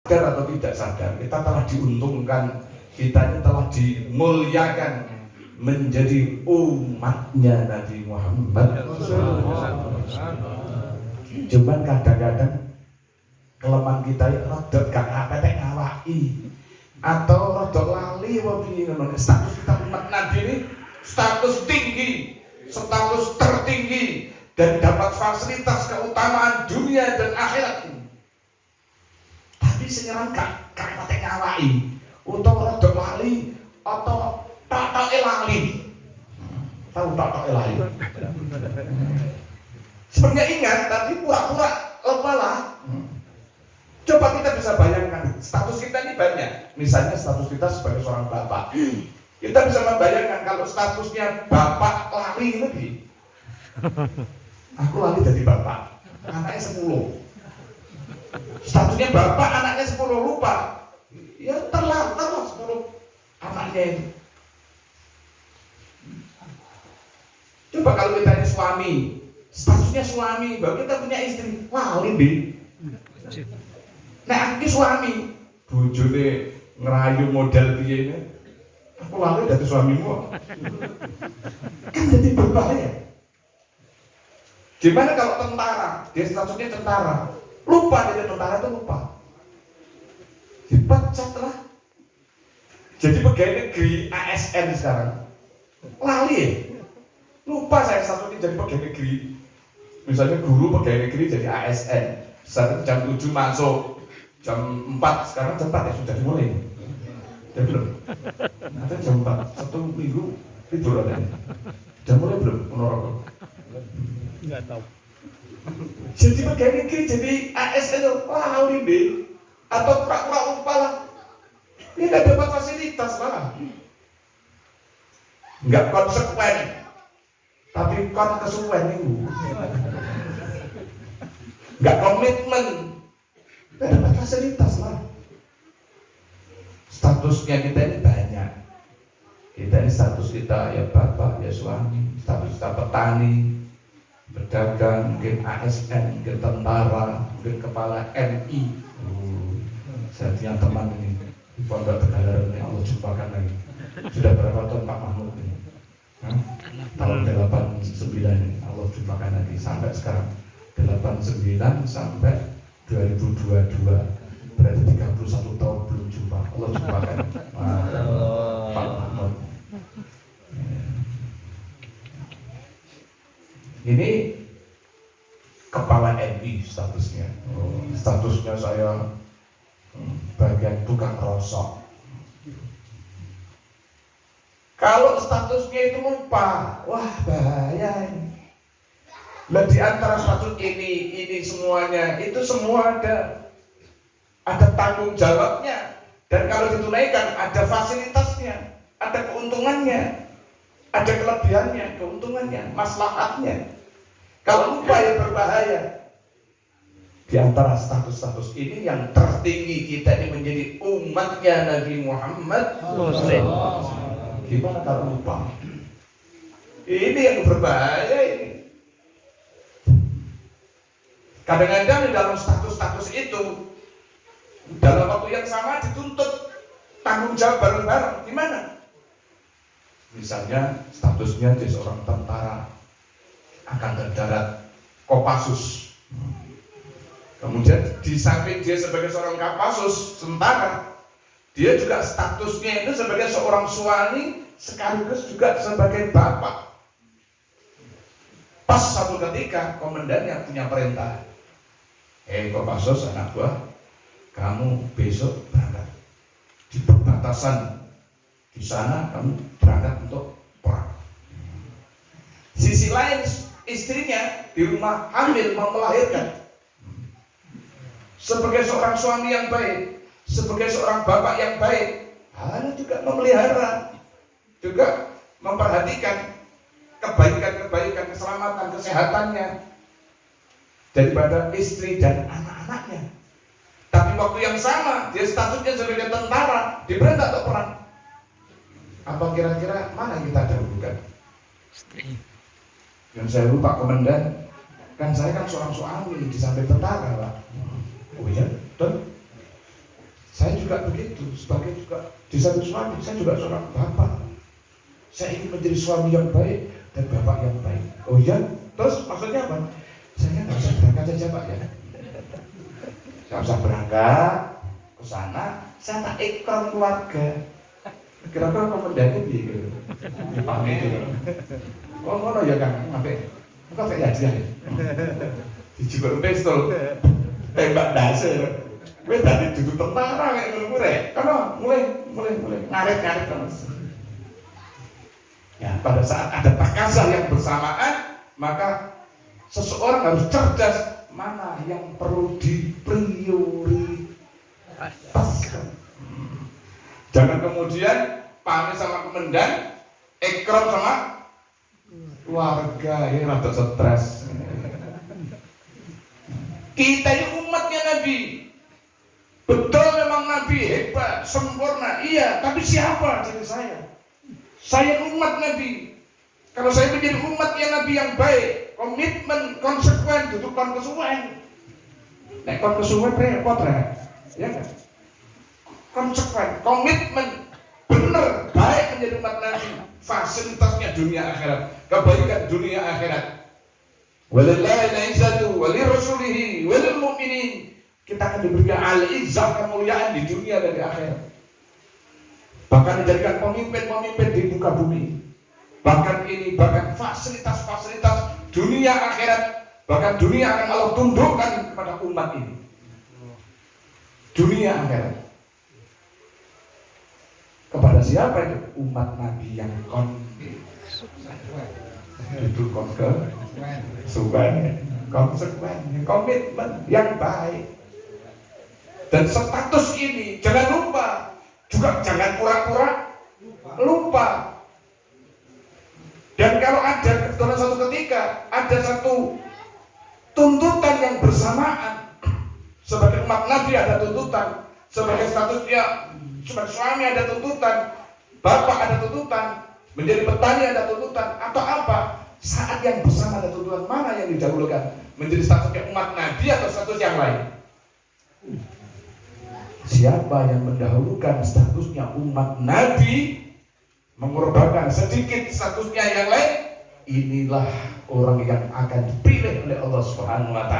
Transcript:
sadar atau tidak sadar, kita telah diuntungkan, kita ini telah dimuliakan menjadi umatnya Nabi Muhammad. Cuman kadang-kadang kelemahan kita itu rodok gak apete ngawaki atau rodok lali wabi ngono. Status kita umat Nabi ini status tinggi, status tertinggi dan dapat fasilitas keutamaan dunia dan akhirat ini. Tapi sekarang gak apete ngawaki atau rodok lali atau tak lali. Tahu tak lali? Sebenarnya ingat, tapi pura-pura lupa lah. Coba kita bisa bayangkan, status kita ini banyak. Misalnya status kita sebagai seorang bapak. Kita bisa membayangkan kalau statusnya bapak lari lebih. Aku lari jadi bapak, anaknya 10. Statusnya bapak, anaknya 10 lupa. Ya terlantar 10 anaknya itu. Coba kalau kita ini suami, statusnya suami, baru kita punya istri, lali deh. Nah, aku suami, bojone ngerayu model piye ini, aku lali dari suamimu, kan jadi berbahaya. Gimana kalau tentara, dia statusnya tentara, lupa dia tentara itu lupa, dipecat lah. Jadi pegawai negeri ASN sekarang, lali ya, lupa saya statusnya jadi pegawai negeri. Misalnya guru pegawai negeri jadi ASN, saat jam 7 masuk. Jam 4, sekarang jam 4 ya sudah dimulai. Udah belum? Nanti jam 4, satu minggu tidur ada. Udah mulai belum menurut? Enggak tahu. Jadi pegawai negeri jadi ASN, wah ini atau pura-pura lupa lah. Ini nggak dapat fasilitas lah. Nggak konsekuen, tapi kesuwen itu. Nggak komitmen. Tidak dapat fasilitas lah. Statusnya kita ini banyak. Kita ini status kita ya bapak, ya suami, status kita petani, berdagang, mungkin ASN, mungkin tentara, mungkin kepala MI. Saya punya teman ini di Pondok Tegalar ini, Allah jumpakan lagi. Sudah berapa tahun Pak Mahmud ini? Tahun 89 ini, Allah jumpakan lagi sampai sekarang. 89 sampai 2022 berarti 31 tahun belum jumpa. Allah jumpakan Pak Mahmud. Ini kepala MI statusnya. Statusnya saya bagian tukang rosok. Kalau statusnya itu lupa, wah bahaya ini. Nah, di antara status ini semuanya, itu semua ada tanggung jawabnya. Dan kalau ditunaikan, ada fasilitasnya, ada keuntungannya, ada kelebihannya, keuntungannya, maslahatnya. Kalau lupa ya berbahaya. Di antara status-status ini yang tertinggi kita ini menjadi umatnya Nabi Muhammad. Gimana kalau lupa? Ini yang berbahaya ini. Kadang-kadang di dalam status-status itu, dalam waktu yang sama dituntut tanggung jawab bareng-bareng. Gimana? Misalnya statusnya dia seorang tentara angkatan darat Kopassus. Kemudian di samping dia sebagai seorang Kopassus tentara, dia juga statusnya itu sebagai seorang suami sekaligus juga sebagai bapak. Pas satu ketika komandannya punya perintah, Kopassus anak buah, kamu besok berangkat di perbatasan di sana, kamu berangkat untuk perang. Sisi lain istrinya di rumah hamil mau melahirkan. Sebagai seorang suami yang baik, sebagai seorang bapak yang baik, harus juga memelihara, juga memperhatikan kebaikan-kebaikan, keselamatan, kesehatannya daripada istri dan anak-anaknya. Tapi waktu yang sama dia statusnya sebagai tentara, diperintah untuk perang. Apa kira-kira mana yang kita dahulukan? Yang saya lupa komandan, kan saya kan seorang suami di samping tentara, Pak. Oh iya, betul. Saya juga begitu, sebagai juga di satu suami, saya juga seorang bapak. Saya ingin menjadi suami yang baik dan bapak yang baik. Oh iya? Terus maksudnya apa? Saya nggak usah berangkat saja Pak ya. Nggak usah berangkat ke sana, saya tak ikram keluarga. Kira-kira komandannya gitu. Pamit gitu. Oh ngono ya Kang, sampai kayak hadiah ya. Dijual pistol, tembak dasar. Gue tadi duduk tentara kayak ngono rek. Karena mulai ngaret terus. Ya, pada saat ada takazah yang bersamaan, maka seseorang harus cerdas mana yang perlu diprioritaskan. Jangan kemudian pamit sama komandan, ikram sama keluarga, ini rada stres. Kita ini umatnya Nabi. Betul memang Nabi hebat, sempurna, iya. Tapi siapa jadi saya? Saya umat Nabi. Kalau saya menjadi umatnya Nabi yang baik, komitmen, konsekuen, duduk konkesuwen. Nek konkesuwen repot ya kan? Konsekuen, komitmen, benar, baik menjadi umat Nabi. Fasilitasnya dunia akhirat, kebaikan dunia akhirat. Walillahi al-izzatu walirrasulihi walil mu'minin. Kita akan diberikan al-izzah, kemuliaan di dunia dan di akhirat. Bahkan dijadikan pemimpin-pemimpin di muka bumi. Bahkan fasilitas-fasilitas dunia akhirat, bahkan dunia akan Allah tundukkan kepada umat ini. Dunia akhirat. Kepada siapa itu? Umat Nabi yang itu konsekuen, komitmen yang baik. Dan status ini jangan lupa, juga jangan pura-pura lupa. Dan kalau ada dalam satu ketika ada satu tuntutan yang bersamaan, sebagai umat Nabi ada tuntutan, sebagai statusnya sebagai suami ada tuntutan, bapak ada tuntutan, menjadi petani ada tuntutan, atau apa? Saat yang bersama ada tuntutan, mana yang didahulukan? Menjadi statusnya umat Nabi atau status yang lain? Siapa yang mendahulukan statusnya umat Nabi, mengorbankan sedikit statusnya yang lain, inilah orang yang akan dipilih oleh Allah Subhanahu wa Ta'ala.